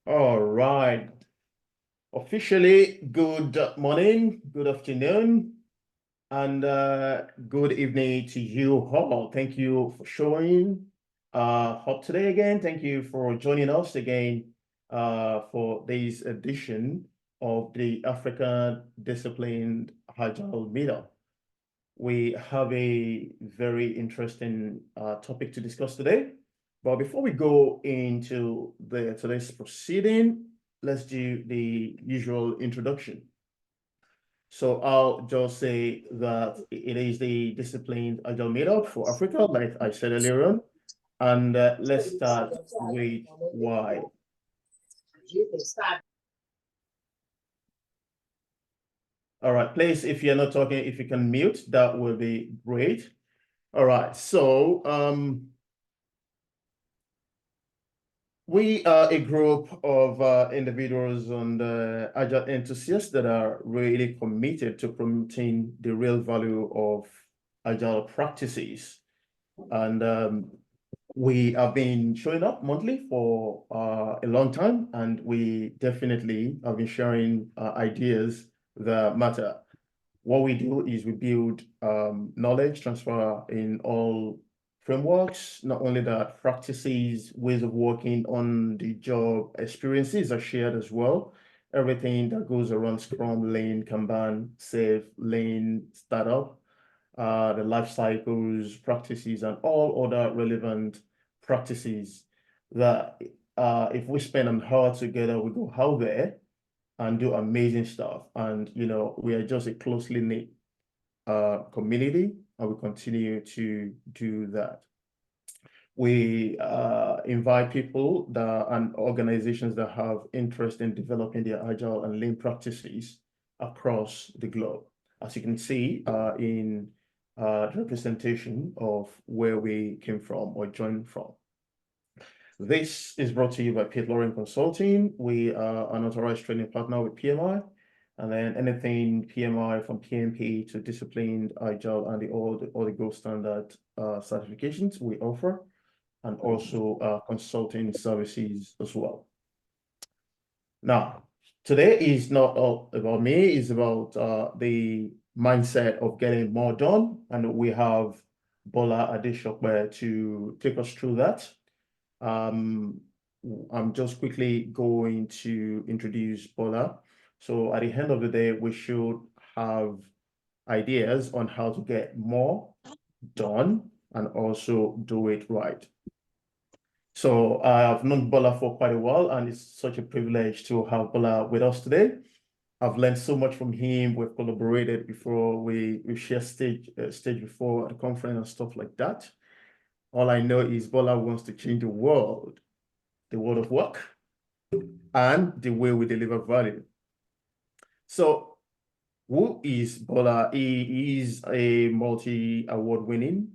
All right. Officially, good morning, good afternoon, and good evening to you all. Thank you for showing up today again. Thank you for joining us again for this edition of the African Disciplined Agile Meetup. We have a very interesting topic to discuss today. But before we go into today's proceeding, let's do the usual introduction. So I'll just say that it is the Disciplined Agile Meetup for Africa, like I said earlier on. And let's start with why. All right, please, if you're not talking, if you can mute, that would be great. All right, so we are a group of individuals and agile enthusiasts that are really committed to promoting the real value of agile practices. And we have been showing up monthly for a long time, and we definitely have been sharing ideas that matter. What we do is we build knowledge transfer in all frameworks. Not only that, practices, ways of working on the job, experiences are shared as well. Everything that goes around Scrum, Lean, Kanban, Safe, Lean, Startup, the life cycles, practices, and all other relevant practices that if we spend an hour together, we go out there and do amazing stuff. And, we are just a closely knit community, and we continue to do that. We invite people and organizations that have interest in developing their agile and lean practices across the globe. As you can see in representation of where we came from or joined from. This is brought to you by Pete Lauren Consulting. We are an authorized training partner with PMI. And then anything PMI from PMP to disciplined, agile, and all the gold standard certifications we offer, and also consulting services as well. Now, today is not all about me, it's about the mindset of getting more done. And we have Bola Adeshokwe to take us through that. I'm just quickly going to introduce Bola. So at the end of the day, we should have ideas on how to get more done and also do it right. So I have known Bola for quite a while, and it's such a privilege to have Bola with us today. I've learned so much from him. We've collaborated before. We shared stage before at the conference and stuff like that. All I know is Bola wants to change the world of work, and the way we deliver value. So who is Bola? He is a multi-award winning,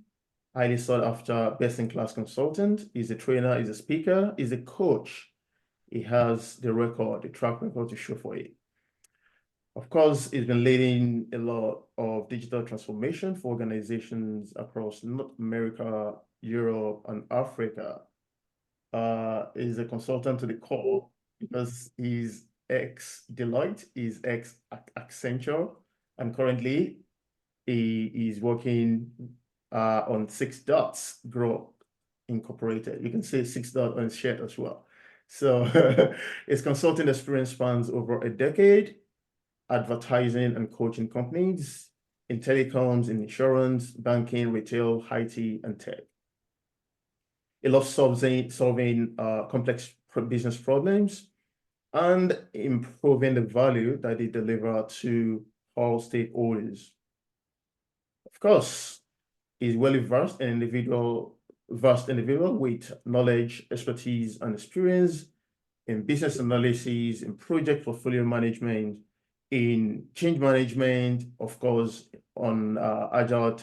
highly sought after best-in-class consultant. He's a trainer, he's a speaker, he's a coach. He has the track record to show for it. Of course, he's been leading a lot of digital transformation for organizations across North America, Europe, and Africa. Is a consultant to the core because he's ex-Deloitte, he's ex-Accenture, and currently he is working on 6 Dots Group Incorporated. You can say 6 Dots on his shirt as well. So his consulting experience spans over a decade, advertising and coaching companies in telecoms, in insurance, banking, retail, IT, and tech. He loves solving complex business problems and improving the value that they deliver to all stakeholders. Of course, he's well versed individual with knowledge, expertise, and experience in business analysis, in project portfolio management, in change management, of course, on agile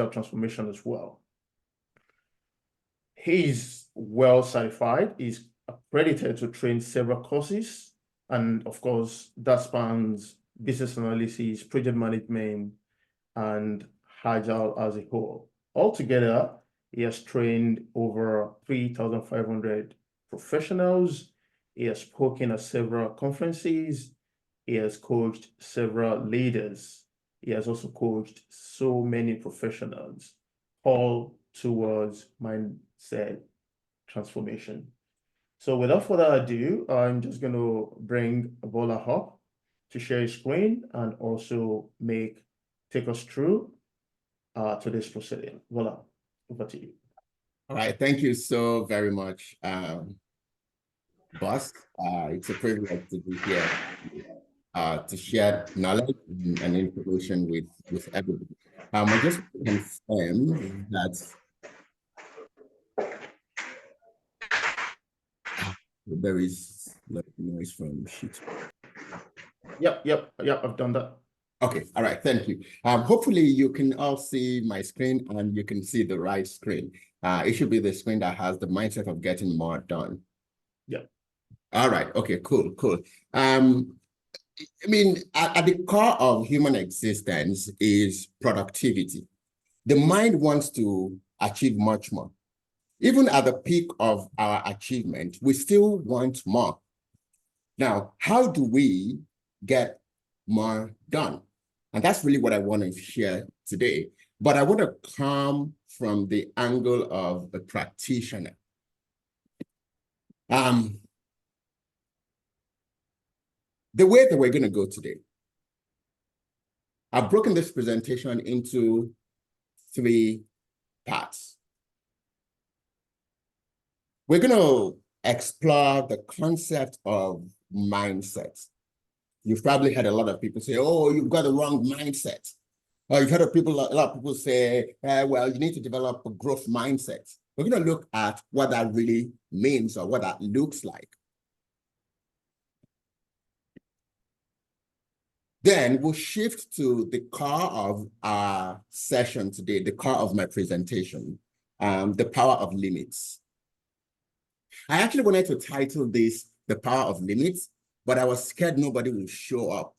transformation as well. He's well certified, he's accredited to train several courses, and of course, that spans business analysis, project management, and Agile as a whole. Altogether, he has trained over 3,500 professionals He has spoken at several conferences. He has coached several leaders. He has also coached so many professionals, all towards mindset transformation. So without further ado, I'm just going to bring Bola up to share his screen and also take us through to this proceeding. Voila, over to you. All right, thank you so very much, boss. It's a privilege to be here to share knowledge and information with everybody. I just confirm that there is noise from sheet. Yep, I've done that. Okay, all right, thank you. Hopefully you can all see my screen and you can see the right screen. It should be the screen that has the mindset of getting more done. Yeah. All right, okay, cool. I mean, at the core of human existence is productivity. The mind wants to achieve much more. Even at the peak of our achievement, we still want more. Now, how do we get more done? And that's really what I want to share today. But I want to come from the angle of a practitioner. The way that we're going to go today, I've broken this presentation into 3 parts. We're going to explore the concept of mindset. You've probably heard a lot of people say, oh, you've got the wrong mindset. Or you've heard a lot of people say, well, you need to develop a growth mindset. We're going to look at what that really means or what that looks like. Then we'll shift to the core of our session today, the core of my presentation, the power of limits. I actually wanted to title this The Power of Limits, but I was scared nobody will show up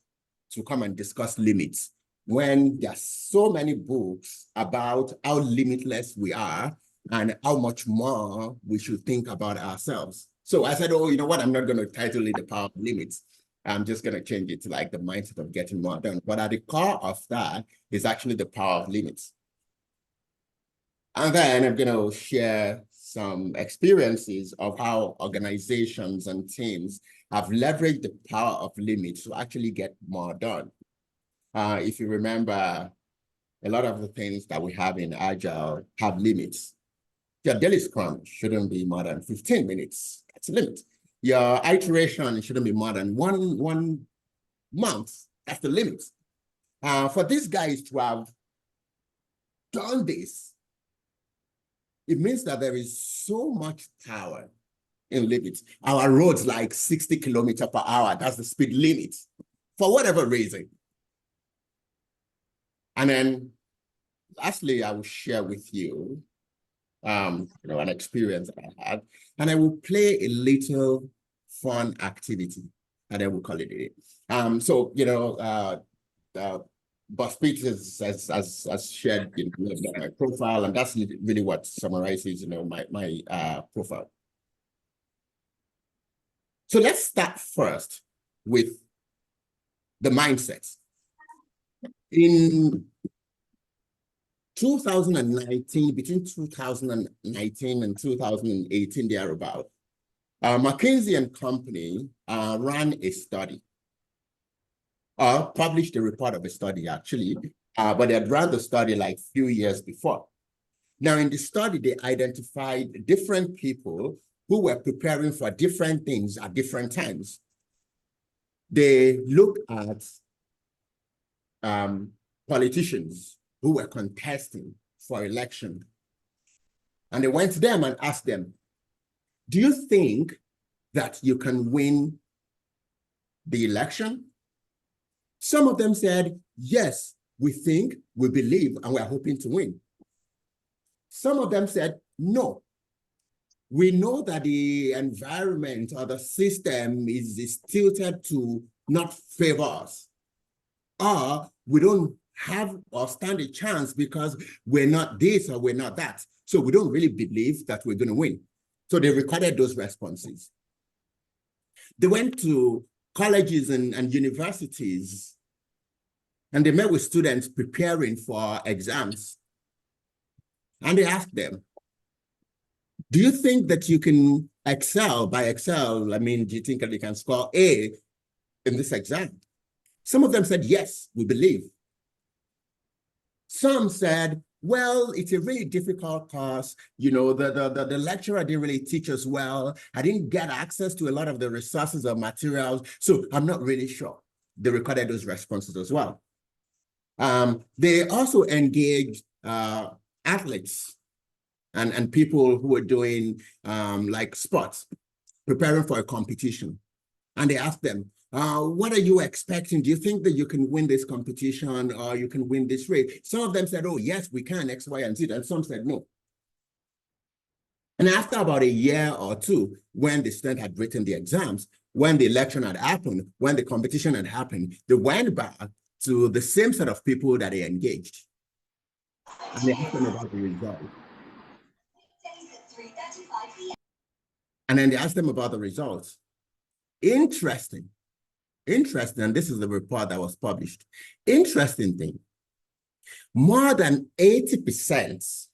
to come and discuss limits when there are so many books about how limitless we are and how much more we should think about ourselves. So I said, oh, you know what? I'm not going to title it The Power of Limits. I'm just going to change it to like the mindset of getting more done. But at the core of that is actually the power of limits. And then I'm going to share some experiences of how organizations and teams have leveraged the power of limits to actually get more done. If you remember, a lot of the things that we have in Agile have limits. Your daily scrum shouldn't be more than 15 minutes. That's a limit. Your iteration shouldn't be more than one month. That's the limit. For these guys to have done this, it means that there is so much power in limits. Our roads like 60 kilometers per hour. That's the speed limit for whatever reason. And then lastly, I will share with you, an experience that I had, and I will play a little fun activity, and then we'll call it a day. So, Boss Pete has shared my profile, and that's really what summarizes, my profile. So let's start first with the mindset. In 2019, between 2019 and 2018, thereabout, McKinsey and Company ran a study, published a report of a study actually, but they had run the study like a few years before. Now in the study, they identified different people who were preparing for different things at different times. They looked at politicians who were contesting for election. And they went to them and asked them, do you think that you can win the election? Some of them said, yes, we think, we believe, and we're hoping to win. Some of them said, no. We know that the environment or the system is tilted to not favor us. Or we don't have or stand a chance because we're not this or we're not that. So we don't really believe that we're going to win. So they recorded those responses. They went to colleges and universities, and they met with students preparing for exams. And they asked them, do you think that you can excel? By excel, I mean, do you think that you can score A in this exam? Some of them said, yes, we believe. Some said, well, it's a really difficult course. You know, the lecturer didn't really teach us well. I didn't get access to a lot of the resources or materials, so I'm not really sure. They recorded those responses as well. They also engaged athletes and people who were doing like sports, preparing for a competition. And they asked them, what are you expecting? Do you think that you can win this competition or you can win this race? Some of them said, oh, yes, we can, X, Y, and Z. And some said no. And after about a year or two, when the student had written the exams, when the election had happened, when the competition had happened, they went back to the same set of people that they engaged. And they asked them about the result. And then they asked them about the results. Interesting, and this is the report that was published. Interesting thing, more than 80%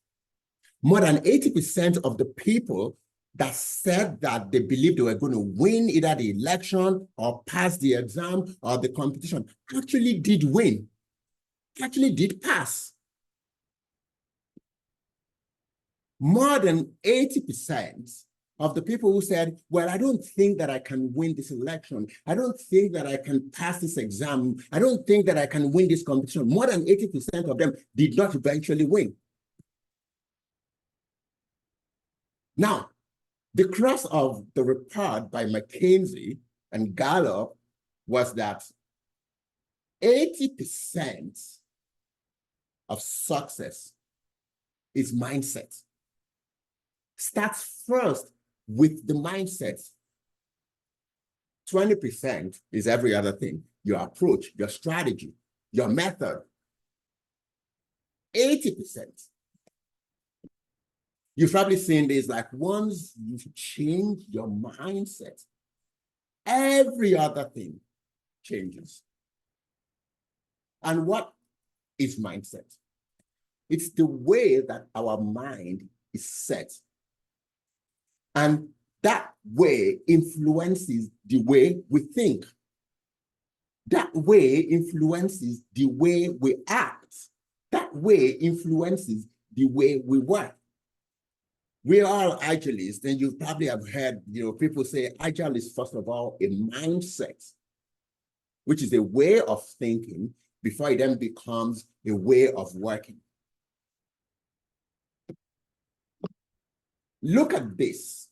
of the people that said that they believed they were going to win either the election or pass the exam or the competition actually did win, actually did pass. More than 80% of the people who said, well, I don't think that I can win this election. I don't think that I can pass this exam. I don't think that I can win this competition. More than 80% of them did not eventually win. Now, the crux of the report by McKinsey and Gallup was that 80% of success is mindset. Starts first with the mindset. 20% is every other thing, your approach, your strategy, your method. 80%. You've probably seen this, like once you change your mindset, every other thing changes. And what is mindset? It's the way that our mind is set. And that way influences the way we think. That way influences the way we act. That way influences the way we work. We are agilists, and you probably have heard, people say agile is first of all a mindset, which is a way of thinking before it then becomes a way of working. Look at this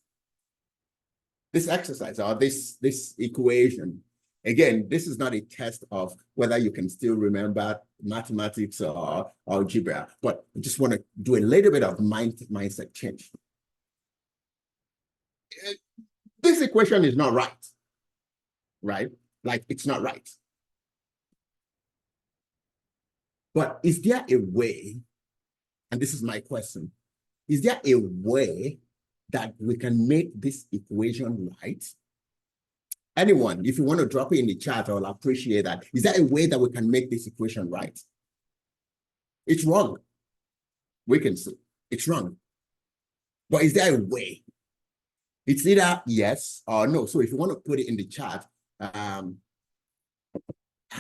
exercise or this equation. Again, this is not a test of whether you can still remember mathematics or algebra, but I just want to do a little bit of mindset change. This equation is not right? Like, it's not right. But is there a way, and this is my question, is there a way that we can make this equation right? Anyone, if you want to drop it in the chat, I'll appreciate that. Is there a way that we can make this equation right? It's wrong. We can see it's wrong. But is there a way? It's either yes or no. So if you want to put it in the chat,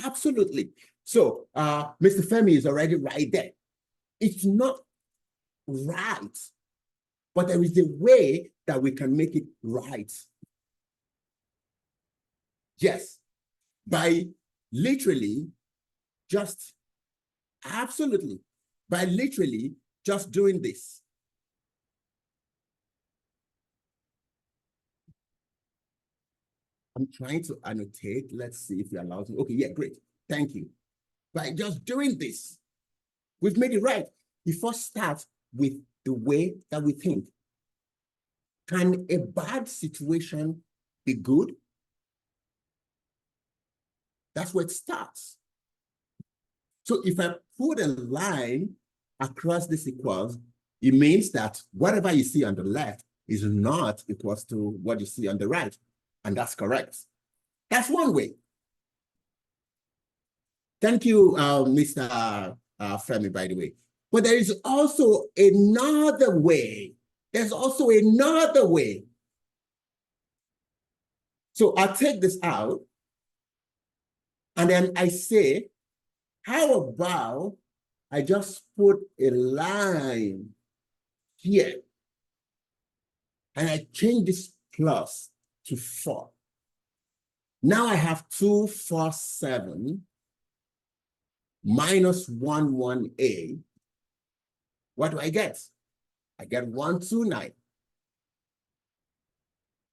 absolutely. So Mr. Femi is already right there. It's not right, but there is a way that we can make it right. Yes, by literally just, absolutely, by literally just doing this. I'm trying to annotate. Let's see if you're allowed to. Okay, yeah, great. Thank you. By just doing this, we've made it right. We first start with the way that we think. Can a bad situation be good? That's where it starts. So if I put a line across this equals, it means that whatever you see on the left is not equals to what you see on the right. And that's correct. That's one way. Thank you, Mr. Femi, by the way. But there is also another way. There's also another way. So I'll take this out, and then I say, how about I just put a line here, and I change this plus to 4. Now I have 2, 4, 7 minus 1, 1a. What do I get? I get 1, 2, 9.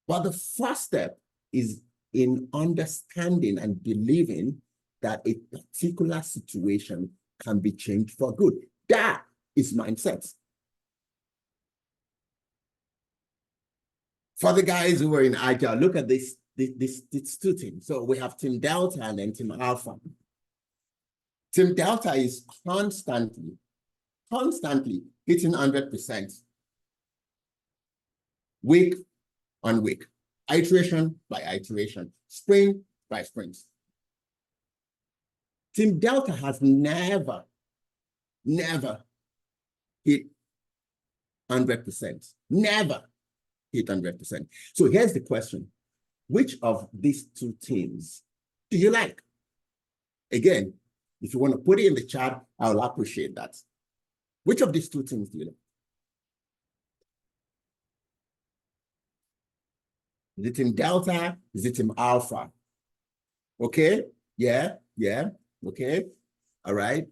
But the first step is in understanding and believing that a particular situation can be changed for good. That is mindset. For the guys who are in Agile, look at these two teams. So we have Team Delta and then Team Alpha. Team Delta is constantly hitting 100%, week on week, iteration by iteration, sprint by sprint. Team Delta has never hit 100%, never hit 100%. So here's the question. Which of these two teams do you like? Again, if you want to put it in the chat, I'll appreciate that. Which of these two teams do you like? Is it Team Delta? Is it Team Alpha? Okay, yeah, okay, all right,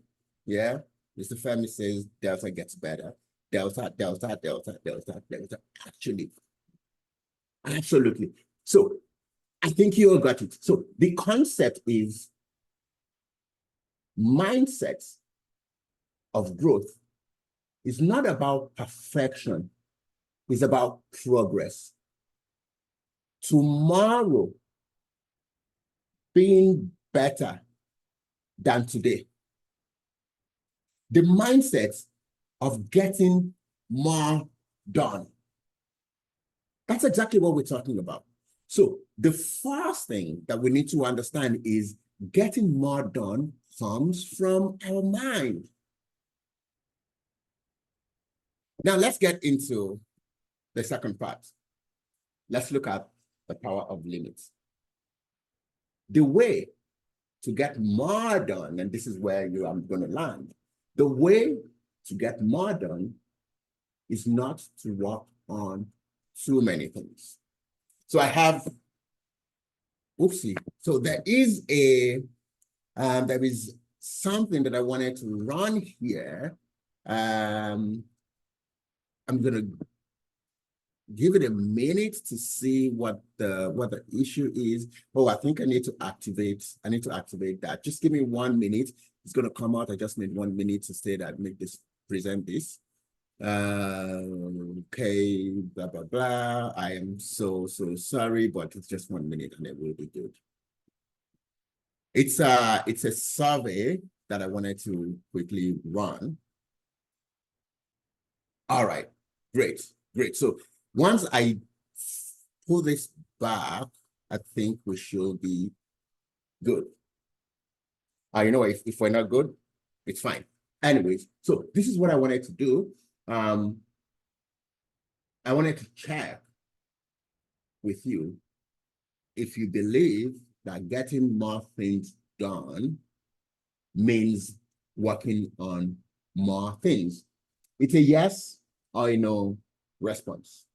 yeah. Mr. Femi says Delta gets better. Delta. Actually, absolutely. So I think you all got it. So the concept is mindset of growth is not about perfection. It's about progress. Tomorrow being better than today. The mindset of getting more done. That's exactly what we're talking about. So the first thing that we need to understand is getting more done comes from our mind. Now let's get into the second part. Let's look at the power of limits. The way to get more done, and this is where I'm going to land, the way to get more done is not to work on too many things. So I have, oopsie. So there is something that I wanted to run here. I'm going to give it a minute to see what the issue is. Oh, I think I need to activate that. Just give me 1 minute. It's going to come out. I just need 1 minute to say that, present this. Okay, blah, blah, blah. I am so sorry, but it's just 1 minute and it will be good. It's a survey that I wanted to quickly run. All right, great. So once I pull this back, I think we should be good. You know, if we're not good, it's fine. Anyways, so this is what I wanted to do. I wanted to check with you if you believe that getting more things done means working on more things. It's a yes or a no response.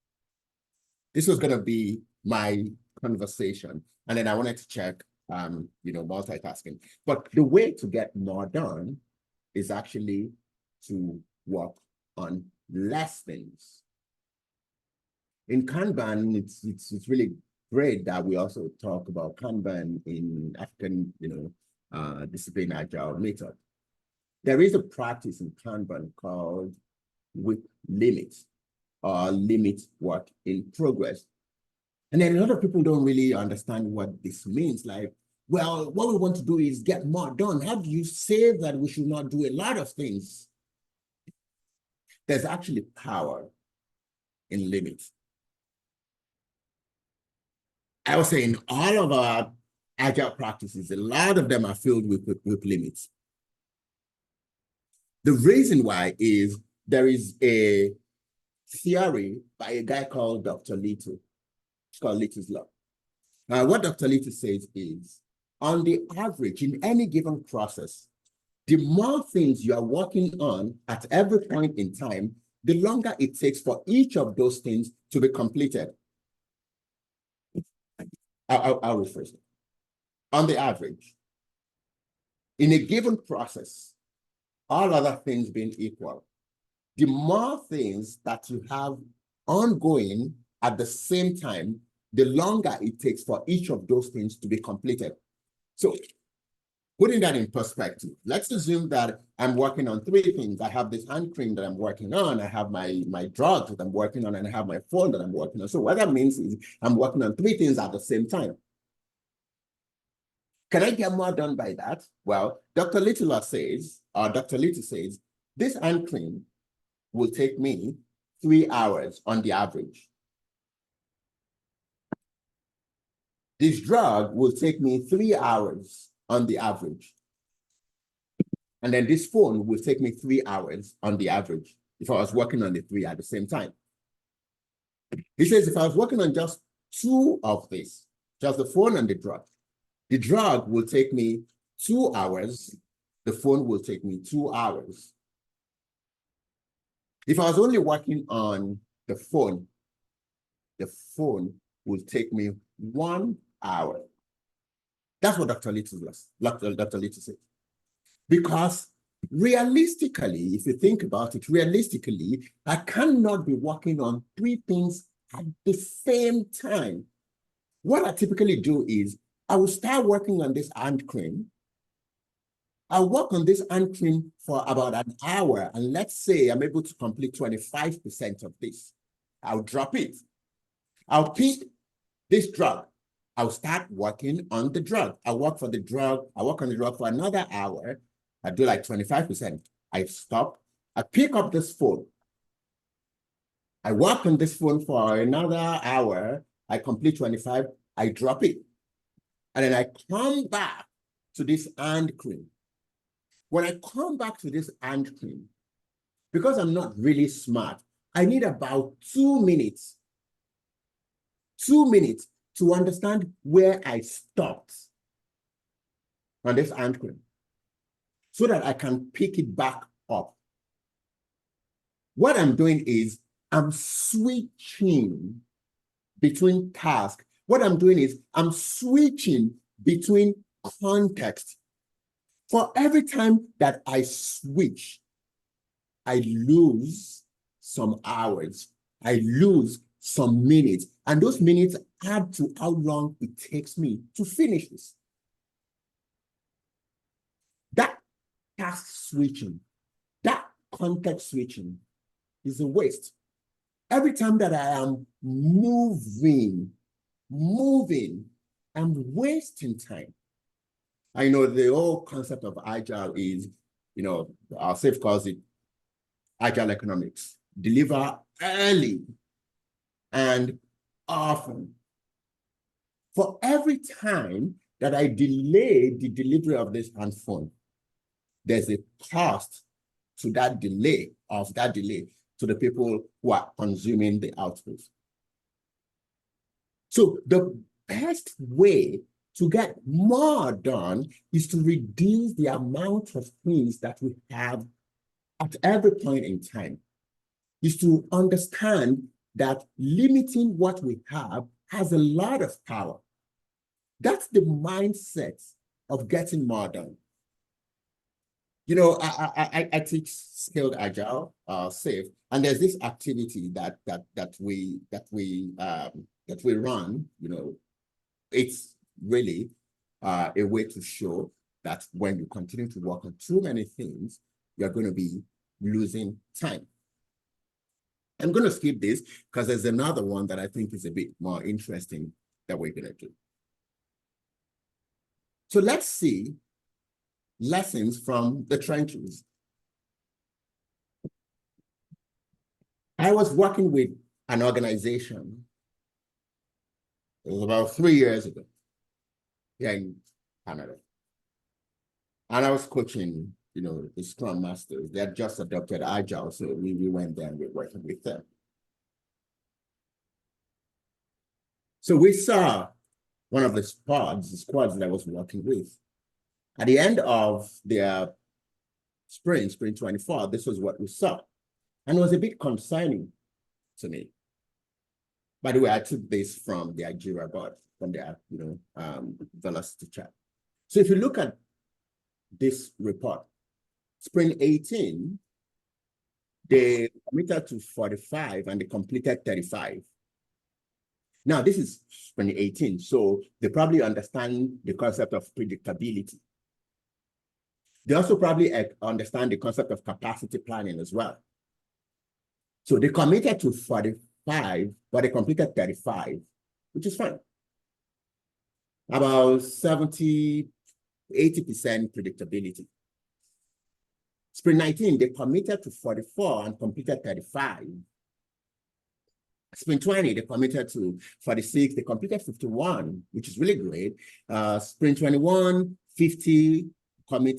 This was going to be my conversation. And then I wanted to check, multitasking. But the way to get more done is actually to work on less things. In Kanban, it's really great that we also talk about Kanban in African, discipline Agile meetup. There is a practice in Kanban called with limits or limit work in progress. And then a lot of people don't really understand what this means. Like, well, what we want to do is get more done. How do you say that we should not do a lot of things? There's actually power in limits. I was saying all of our agile practices, a lot of them are filled with limits. The reason why is there is a theory by a guy called Dr. Little. It's called Little's Law. Now, what Dr. Little says is, on the average, in any given process, the more things you are working on at every point in time, the longer it takes for each of those things to be completed. I'll rephrase it. On the average, in a given process, all other things being equal, the more things that you have ongoing at the same time, the longer it takes for each of those things to be completed. So putting that in perspective, let's assume that I'm working on 3 things. I have this hand cream that I'm working on, I have my drugs that I'm working on, and I have my phone that I'm working on. So what that means is I'm working on 3 things at the same time. Can I get more done by that? Well, Dr. Little says, this hand cream will take me 3 hours on the average. This drug will take me 3 hours on the average. And then this phone will take me 3 hours on the average if I was working on the 3 at the same time. He says if I was working on just 2 of this, just the phone and the drug will take me 2 hours, the phone will take me 2 hours. If I was only working on the phone will take me 1 hour. That's what Dr. Little said. Because realistically, if you think about it, realistically, I cannot be working on 3 things at the same time. What I typically do is I will start working on this hand cream. I'll work on this hand cream for about an hour, and let's say I'm able to complete 25% of this. I'll drop it. I'll pick this drug. I'll start working on the drug. I work on the drug for another hour. I do like 25%. I stop. I pick up this phone. I work on this phone for another hour. I complete 25. I drop it. And then I come back to this hand cream. When I come back to this hand cream, because I'm not really smart, I need about 2 minutes. 2 minutes to understand where I stopped on this hand cream so that I can pick it back up. What I'm doing is I'm switching between tasks. What I'm doing is I'm switching between context. For every time that I switch, I lose some hours. I lose some minutes. And those minutes add to how long it takes me to finish this. That task switching, that context switching is a waste. Every time that I am moving, I'm wasting time. I know the whole concept of Agile is, our SAFE calls it Agile economics. Deliver early and often. For every time that I delay the delivery of this hand phone, there's a cost to that delay, to the people who are consuming the output. So the best way to get more done is to reduce the amount of things that we have at every point in time, is to understand that limiting what we have has a lot of power. That's the mindset of getting more done. I teach Scaled Agile, SAFE, and there's this activity that we run. It's really a way to show that when you continue to work on too many things, you're going to be losing time. I'm going to skip this because there's another one that I think is a bit more interesting that we're going to do. So let's see lessons from the trenches. I was working with an organization It was about 3 years ago here in Canada. And I was coaching, the Scrum Masters. They had just adopted Agile, so we went there and we were working with them. So we saw one of the squads that I was working with. At the end of their sprint 24, this was what we saw. And it was a bit concerning to me. By the way, I took this from the Agile board, from their, velocity chart. So if you look at this report, sprint 18, they committed to 45 and they completed 35. Now, this is 2018, so they probably understand the concept of predictability. They also probably understand the concept of capacity planning as well. So they committed to 45, but they completed 35, which is fine. About 70, 80% predictability. Sprint 19, they committed to 44 and completed 35. Sprint 20, they committed to 46, they completed 51, which is really great. Sprint 21, 50,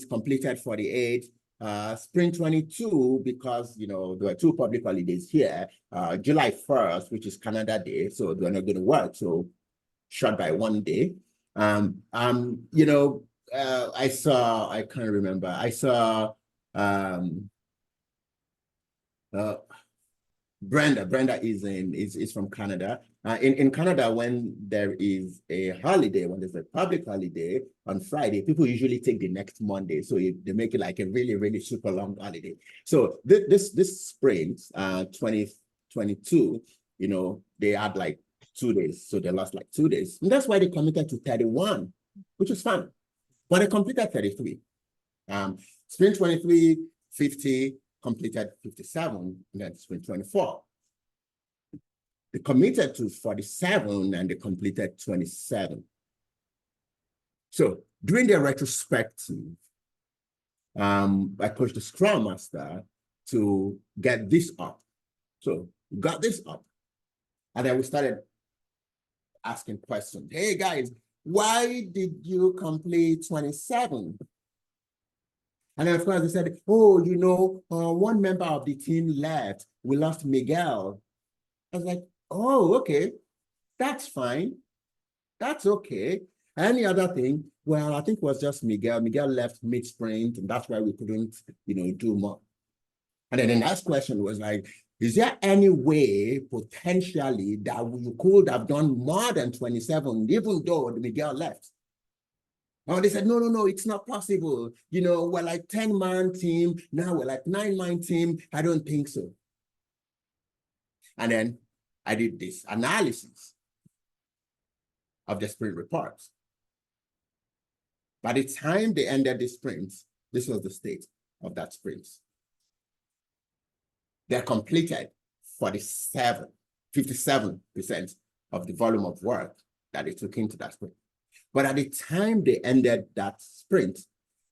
completed 48. Sprint 22, because, there were 2 public holidays here, July 1st, which is Canada Day, so they're not going to work, so short by 1 day. I can't remember, I saw Brenda is from Canada. In Canada, when there is a holiday, when there's a public holiday on Friday, people usually take the next Monday. So they make it like a really, really super long holiday. So this sprint, 2022, they had like 2 days. So they lost like 2 days. And that's why they committed to 31, which is fun. But they completed 33. Sprint 23, 50, completed 57, and then sprint 24. They committed to 47 and they completed 27. So during their retrospective, I coached the Scrum Master to get this up. So we got this up. And then we started asking questions. Hey guys, why did you complete 27? And then of course they said, oh, one member of the team left. We lost Miguel. I was like, oh, okay, that's fine. That's okay. Any other thing? Well, I think it was just Miguel. Miguel left mid-sprint, and that's why we couldn't, do more. And then the next question was like, is there any way potentially that you could have done more than 27, even though Miguel left? Oh, they said, no, it's not possible. We're like 10-man team. Now we're like 9-man team. I don't think so. And then I did this analysis of the sprint reports. By the time they ended the sprints, this was the state of that sprint. They completed 57% of the volume of work that they took into that sprint. But at the time they ended that sprint,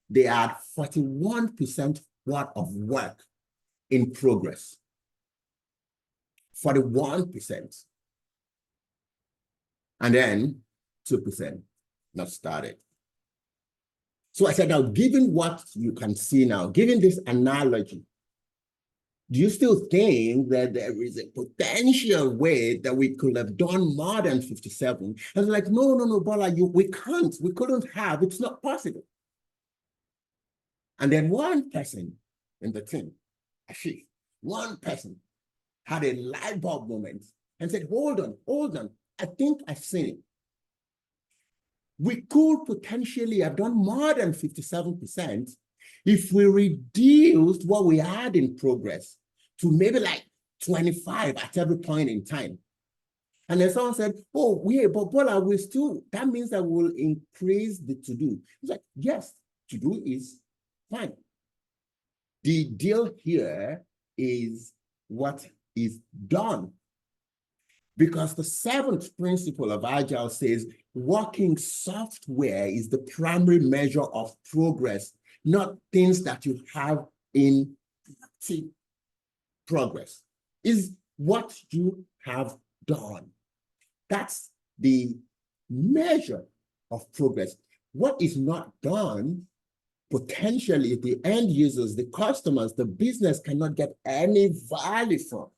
they had 41% worth of work in progress. 41%. And then 2% not started. So I said, now, given what you can see now, given this analogy, do you still think that there is a potential way that we could have done more than 57? I was like, no, Bola, we couldn't have, it's not possible. And then one person in the team, one person had a light bulb moment and said, hold on, I think I've seen it. We could potentially have done more than 57% if we reduced what we had in progress to maybe like 25 at every point in time. And then someone said, oh, yeah, but Bola, that means that we'll increase the to-do. It's like, yes, to-do is fine. The deal here is what is done. Because the 7th principle of Agile says working software is the primary measure of progress, not things that you have in progress. Is what you have done. That's the measure of progress. What is not done, potentially the end users, the customers, the business cannot get any value from.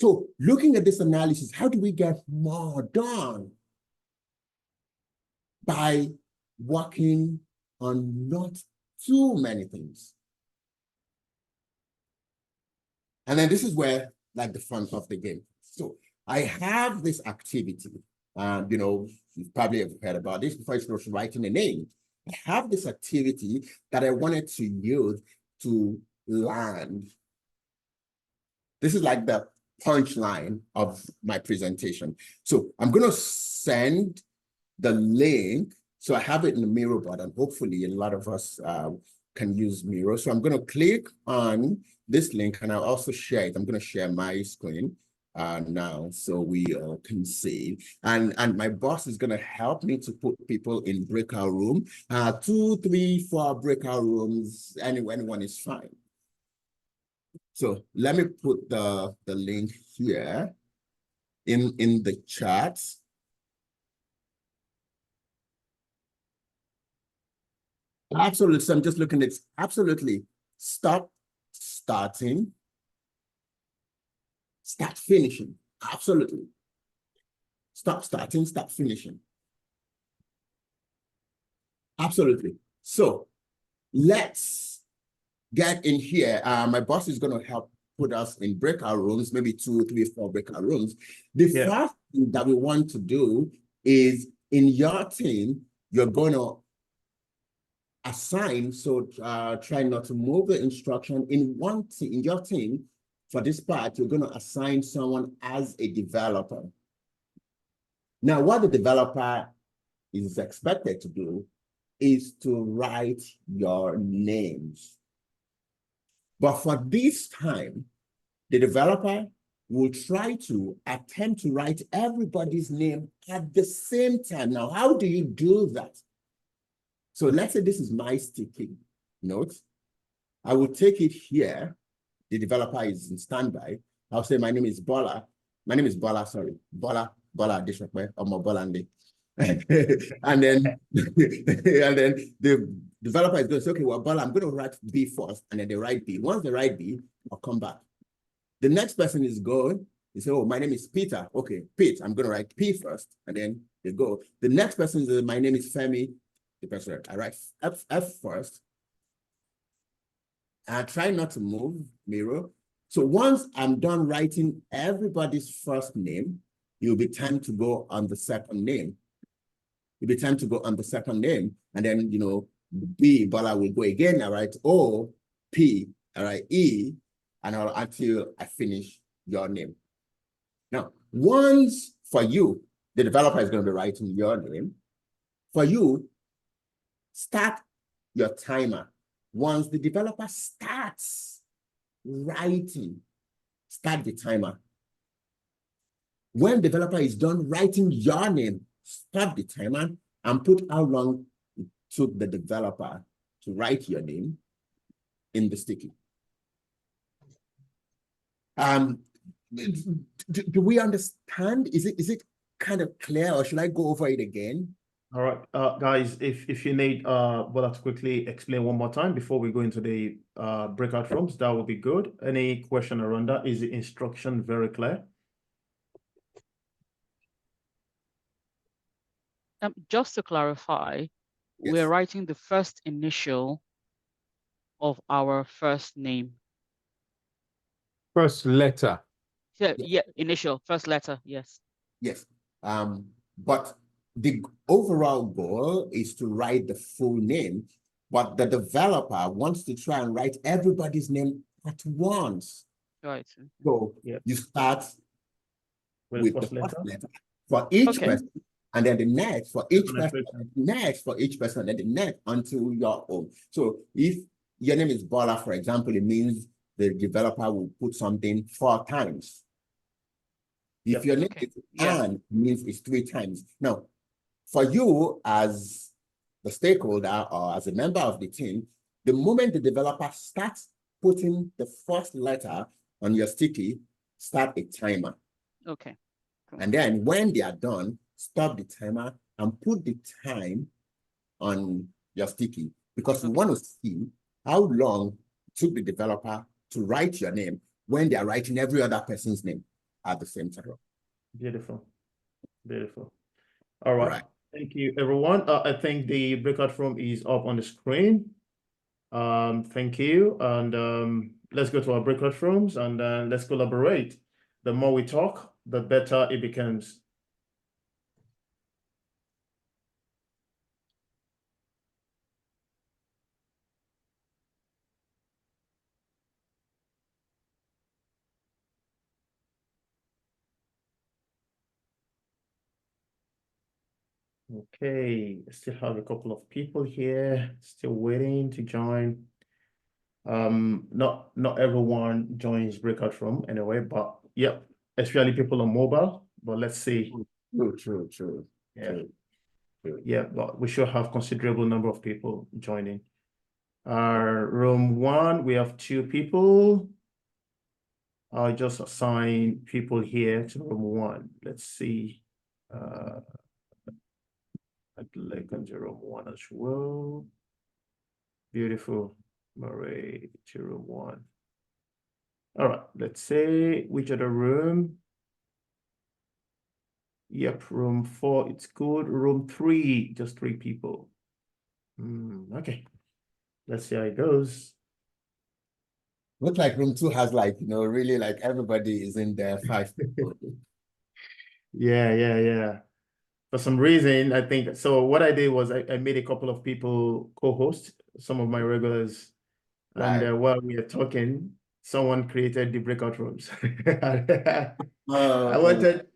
So looking at this analysis, how do we get more done? By working on not too many things. And then this is where, like, the fun of the game. So I have this activity, you know, you probably have heard about this before. It's not writing a name. I have this activity that I wanted to use to land. This is like the punchline of my presentation. So I'm going to send the link. So I have it in the Miro board, and hopefully a lot of us can use Miro. So I'm going to click on this link, and I'll also share it. I'm going to share my screen now so we all can see. And my boss is going to help me to put people in breakout room. 2, 3, 4 breakout rooms, anyone is fine. So let me put the link here in the chat. Absolutely. So I'm just looking at absolutely stop starting, start finishing. Absolutely. Stop starting, start finishing. Absolutely. So let's get in here. My boss is going to help put us in breakout rooms, maybe 2, 3, 4 breakout rooms. The first thing that we want to do is in your team, you're going to assign, so try not to move the instruction in one team, in your team. For this part, you're going to assign someone as a developer. Now, what the developer is expected to do is to write your names. But for this time, the developer will try to attempt to write everybody's name at the same time. Now, how do you do that? So let's say this is my sticky note. I will take it here. The developer is in standby. I'll say my name is Bola. My name is Bola, sorry. Bola Adishokwe, or Bola. And then the developer is going to say, okay, well, Bola, I'm going to write B first, and then they write B. Once they write B, I'll come back. The next person is going, they say, oh, my name is Peter. Okay, Pete, I'm going to write P first, and then they go. The next person is, my name is Femi. The person, I write F first. I try not to move Miro. So once I'm done writing everybody's first name, it'll be time to go on the second name. It'll be time to go on the second name. And then, you know, B, Bola will go again. I write O, P, I write E, and until I finish your name. Now, once for you, the developer is going to be writing your name. For you, start your timer. Once the developer starts writing, start the timer. When the developer is done writing your name, stop the timer and put how long it took the developer to write your name in the sticky. Do we understand? Is it kind of clear, or should I go over it again? All right, guys, if you need Bola to quickly explain one more time before we go into the breakout rooms, that would be good. Any question around that? Is the instruction very clear? Just to clarify, Yes. we're writing the first initial of our first name. First letter. Yeah, initial, first letter, yes. Yes. But the overall goal is to write the full name, but the developer wants to try and write everybody's name at once. Right. So you start with the first letter for each person, and then the next for each person, next for each person, and then the next until your own. So if your name is Bola, for example, it means the developer will put something 4 times. If your name is Anne, it means it's 3 times. Now, for you as the stakeholder or as a member of the team, the moment the developer starts putting the first letter on your sticky, start a timer. Okay. Cool. And then when they are done, stop the timer, and put the time on your sticky, because we want to see how long it took the developer to write your name when they are writing every other person's name at the same time. Beautiful. Beautiful. All right. Right. Thank you, everyone. I think the breakout room is up on the screen. Thank you. And let's go to our breakout rooms and let's collaborate. The more we talk, the better it becomes. Okay, I still have a couple of people here still waiting to join. Not everyone joins breakout room anyway, but yep, especially people on mobile. But let's see. True. Yeah. Yeah, but we should have considerable number of people joining. Room 1, we have 2 people. I'll just assign people here to room 1. Let's see. I'd click on room 1 as well. Beautiful. Marie to room 1. All right, let's say which other room. Yep, room 4, it's good. Room 3, just 3 people. Okay, let's see how it goes. Looks like room 2 has really everybody is in there, 5 people. Yeah. For some reason, I think, so what I did was I made a couple of people co-host, some of my regulars. Right. And while we are talking, someone created the breakout rooms. I wanted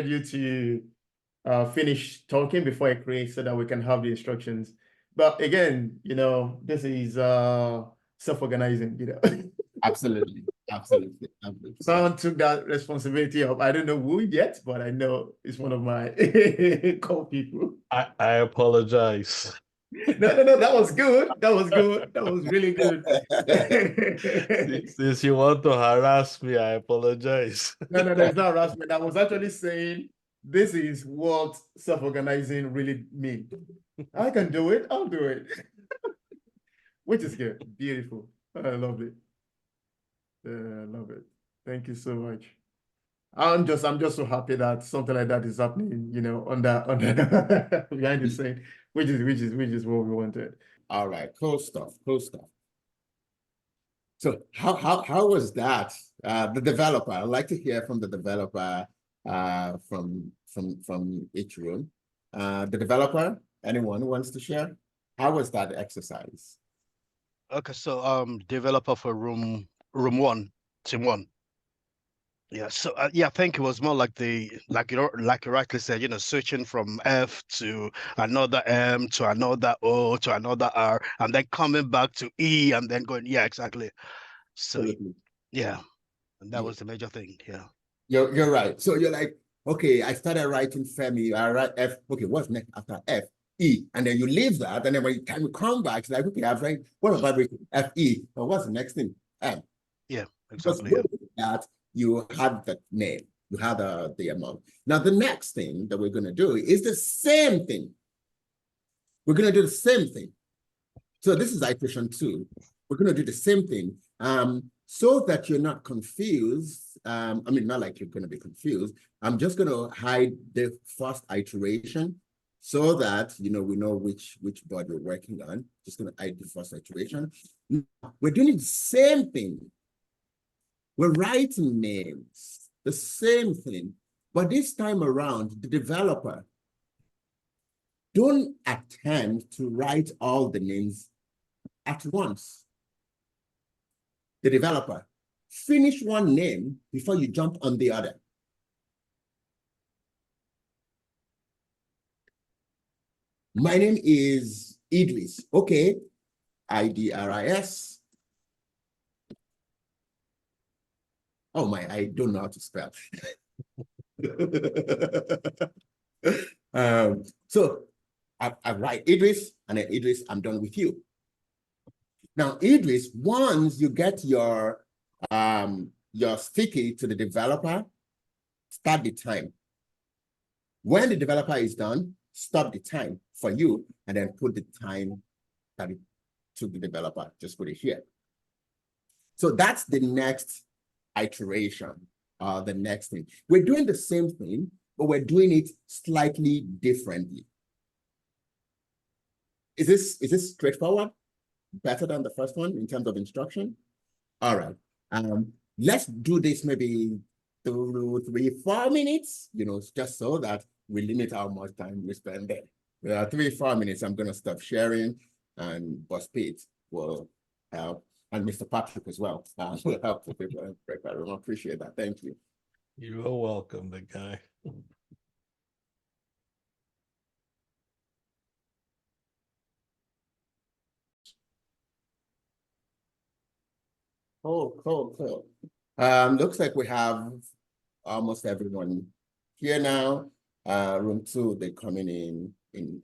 you to finish talking before I create so that we can have the instructions. But again, this is self-organizing, Absolutely. Someone took that responsibility up. I don't know who yet, but I know it's one of my core people. I apologize. No, that was good. That was really good. Since you want to harass me, I apologize. No, it's not harassment. I was actually saying this is what self-organizing really means. I can do it. I'll do it. Which is good. Beautiful. I love it. I love it. Thank you so much. I'm just so happy that something like that is happening, on the behind the scene, which is what we wanted. All right, cool stuff. So how was that? The developer, I'd like to hear from the developer from each room. The developer, anyone who wants to share? How was that exercise? Okay, so developer for room 1, team 1. Yeah, so I think it was more like like you rightly said, switching from F to another M to another O to another R, and then coming back to E and then going, yeah, exactly. So Absolutely. yeah, and that was the major thing. Yeah. You're right. So you're like, okay, I started writing Femi, I write F, okay, what's next after F? E, and then you leave that, and then when you come back, it's like, okay, I've written, what about F, E? But what's the next thing? M. Yeah, exactly. Yeah. That you had the name, you had the amount. Now, the next thing that we're going to do is the same thing. We're going to do the same thing. So this is iteration 2. We're going to do the same thing so that you're not confused. I mean, not like you're going to be confused. I'm just going to hide the first iteration so that, we know which board we're working on. Just going to hide the first iteration. We're doing the same thing. We're writing names, the same thing. But this time around, the developer, don't attempt to write all the names at once. The developer, finish one name before you jump on the other. My name is Idris. Okay, Idris. Oh my, I don't know how to spell. So I write Idris, and then Idris, I'm done with you. Now, Idris, once you get your sticky to the developer, start the time. When the developer is done, stop the time for you and then put the time that it took the developer, just put it here. So that's the next iteration, the next thing. We're doing the same thing, but we're doing it slightly differently. Is this straightforward? Better than the first one in terms of instruction? All right. Let's do this maybe 2, 3, 4 minutes, just so that we limit how much time we spend there. 3, 4 minutes, I'm going to stop sharing, and Boss Pete will help, and Mr. Patrick as well will help to prepare the room. I appreciate that. Thank you. You are welcome, big guy. Cool. Looks like we have almost everyone here now. Room 2, they're coming in.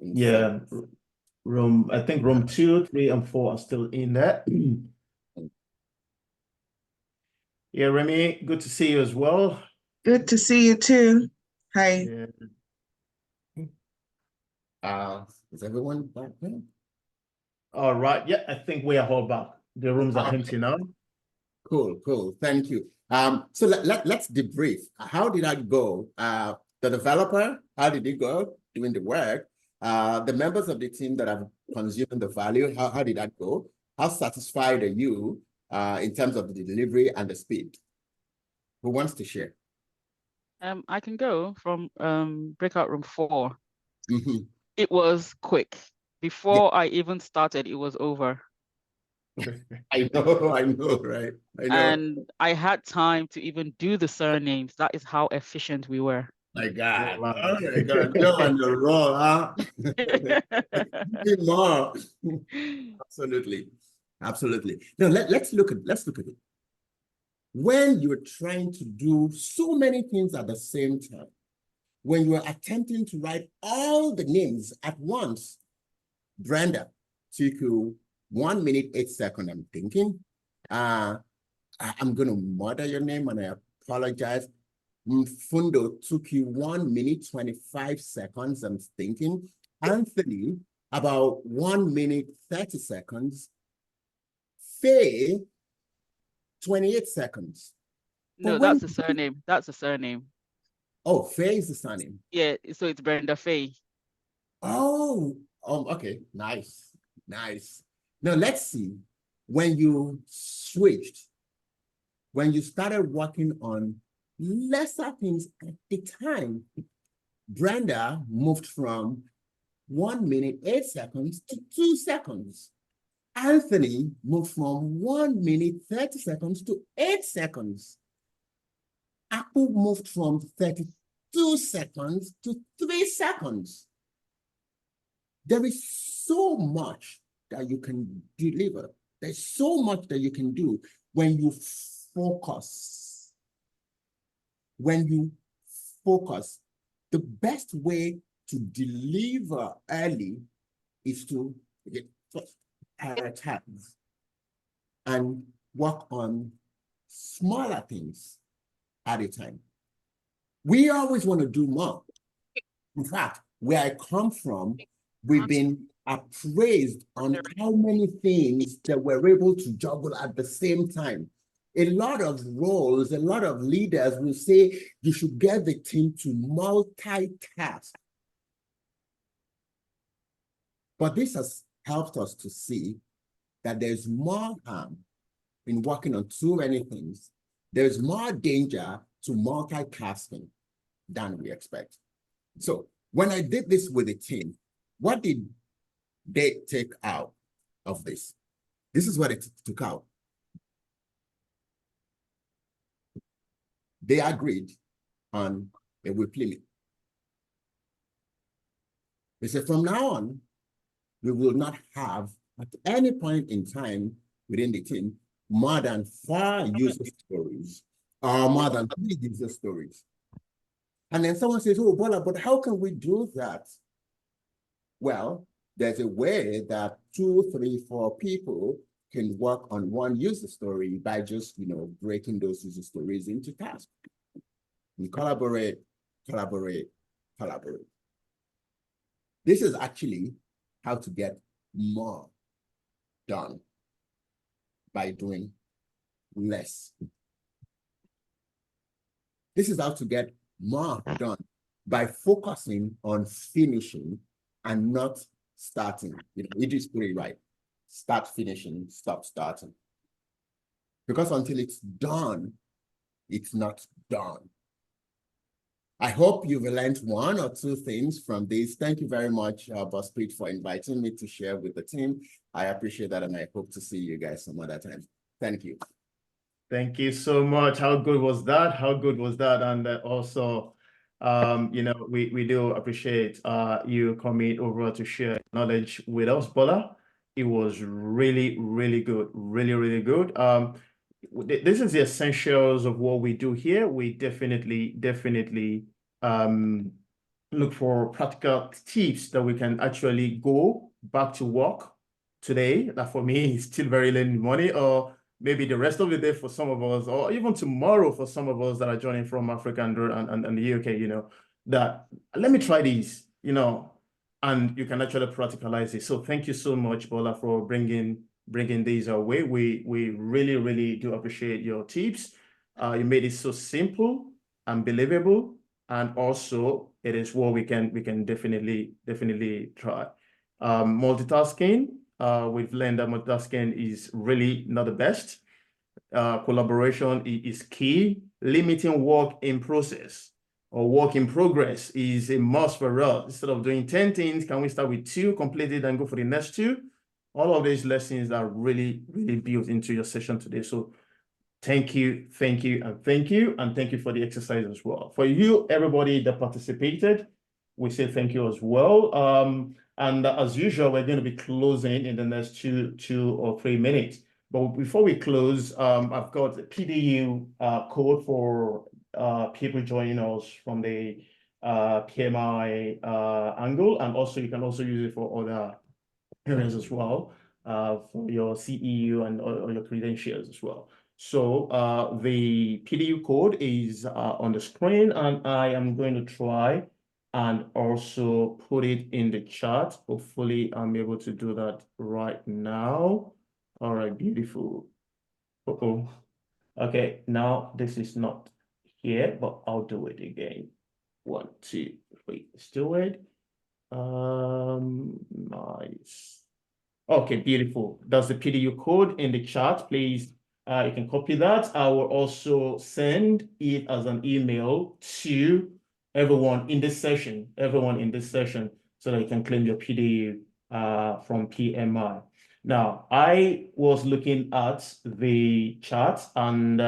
Yeah, I think room 2, 3, and 4 are still in there. Yeah, Remy, good to see you as well. Good to see you too. Hi. Yeah. Is everyone back there? All right. Yeah, I think we are all back. The rooms are empty now. Cool. Thank you. So let's debrief. How did that go? The developer, how did it go doing the work? The members of the team that have consumed the value, how did that go? How satisfied are you in terms of the delivery and the speed? Who wants to share? I can go from breakout room 4. Mm-hmm. It was quick. Before I even started, it was over. I know, right? I know. And I had time to even do the surnames. That is how efficient we were. My God. Wow. Oh my God. You're on the roll, huh? More. Absolutely. Now let's look at it. When you're trying to do so many things at the same time, when you're attempting to write all the names at once, Brenda took you 1 minute, 8 seconds, I'm thinking. I'm going to murder your name and I apologize. Mfundo took you 1 minute, 25 seconds, I'm thinking. Anthony, about 1 minute, 30 seconds. Faye, 28 seconds. No, that's the surname. That's the surname. Oh, Faye is the surname. Yeah, so it's Brenda Faye. Oh, okay, nice. Now let's see, when you switched, when you started working on lesser things at the time, Brenda moved from 1 minute, 8 seconds to 2 seconds. Anthony moved from 1 minute, 30 seconds to 8 seconds. Apple moved from 32 seconds to 3 seconds. There is so much that you can deliver. There's so much that you can do when you focus. When you focus, the best way to deliver early is to prioritize and work on smaller things at a time. We always want to do more. In fact, where I come from, we've been appraised on how many things that we're able to juggle at the same time. A lot of roles, a lot of leaders will say you should get the team to multitask. But this has helped us to see that there's more harm in working on too many things. There's more danger to multitasking than we expect. So when I did this with the team, what did they take out of this? This is what it took out. They agreed on a week limit. They said, from now on, we will not have, at any point in time within the team, more than 4 user stories or more than 3 user stories. And then someone says, oh, Bola, but how can we do that? Well, there's a way that 2, 3, 4 people can work on one user story by just, breaking those user stories into tasks. We collaborate, collaborate. This is actually how to get more done by doing less. This is how to get more done by focusing on finishing and not starting. You just put it right. Start finishing, stop starting. Because until it's done, it's not done. I hope you've learned one or two things from this. Thank you very much, BuzzFeed, for inviting me to share with the team. I appreciate that, and I hope to see you guys some other time. Thank you. Thank you so much. How good was that? How good was that? And also, we do appreciate you coming over to share knowledge with us, Bola. It was really, really good. Really, really good. This is the essentials of what we do here. We definitely look for practical tips that we can actually go back to work today. That for me is still very late in the morning, or maybe the rest of the day for some of us, or even tomorrow for some of us that are joining from Africa and the UK, that let me try these, and you can actually practicalize it. So thank you so much, Bola, for bringing these our way. We really, really do appreciate your tips. You made it so simple and believable, and also it is what we can definitely try. Multitasking. We've learned that multitasking is really not the best. Collaboration is key. Limiting work in process or work in progress is a must for us. Instead of doing 10 things, can we start with 2, complete it, and go for the next 2? All of these lessons are really, really built into your session today. So thank you, and thank you for the exercise as well. For you, everybody that participated, we say thank you as well. And as usual, we're going to be closing in the next 2 or 3 minutes. But before we close, I've got a PDU code for people joining us from the PMI angle, and also you can also use it for other areas as well, for your CEU and or your credentials as well. So the PDU code is on the screen, and I am going to try and also put it in the chat. Hopefully I'm able to do that right now. All right, beautiful. Okay, now this is not here, but I'll do it again. 1, 2, 3, let's do it. Nice. Okay, beautiful. That's the PDU code in the chat. Please, you can copy that. I will also send it as an email to everyone in this session, so that you can claim your PDU from PMI. Now, I was looking at the chat, and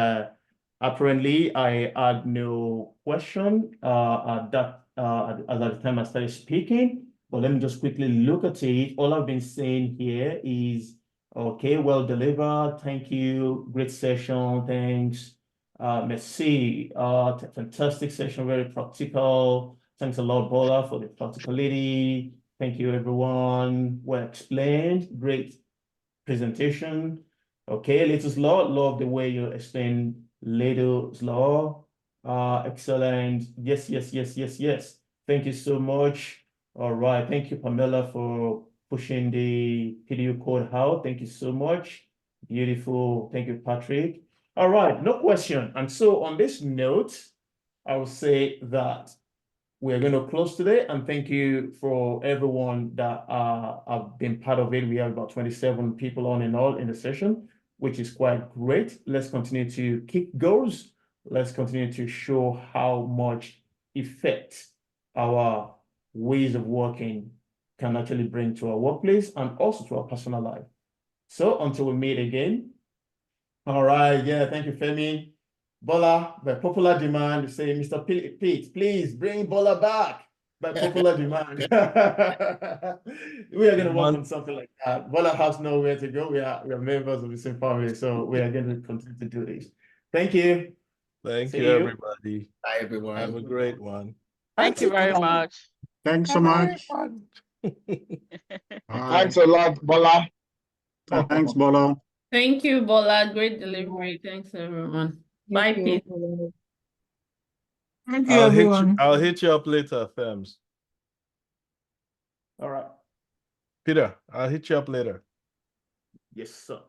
apparently I had no question at the time I started speaking. But let me just quickly look at it. All I've been saying here is, okay, well delivered. Thank you. Great session. Thanks. Merci. Fantastic session. Very practical. Thanks a lot, Bola, for the practicality. Thank you, everyone. Well explained. Great presentation. Okay, Little Law. Love the way you explain Little Law. Excellent. Yes. Thank you so much. All right. Thank you, Pamela, for pushing the PDU code out. Thank you so much. Beautiful. Thank you, Patrick. All right. No question. And so on this note, I will say that we're going to close today. And thank you for everyone that have been part of it. We have about 27 people on in all in the session, which is quite great. Let's continue to kick goals. Let's continue to show how much effect our ways of working can actually bring to our workplace and also to our personal life. So until we meet again. All right. Yeah. Thank you, Femi. Bola, by popular demand, you say, Mr. Pete, please bring Bola back by popular demand. We are going to work on something like that. Bola has nowhere to go. We are members of the same family, so we are going to continue to do this. Thank you. Thank See you, you. everybody. Bye, everyone. Have a great one. Thank you very much. Thanks so much. Thanks a lot, Bola. Thanks, Bolo. Thank you, Bola. Great delivery. Thanks, everyone. Bye, Pete. Thank you, everyone. I'll hit you up later, Fems. All right. Peter, I'll hit you up later. Yes, sir.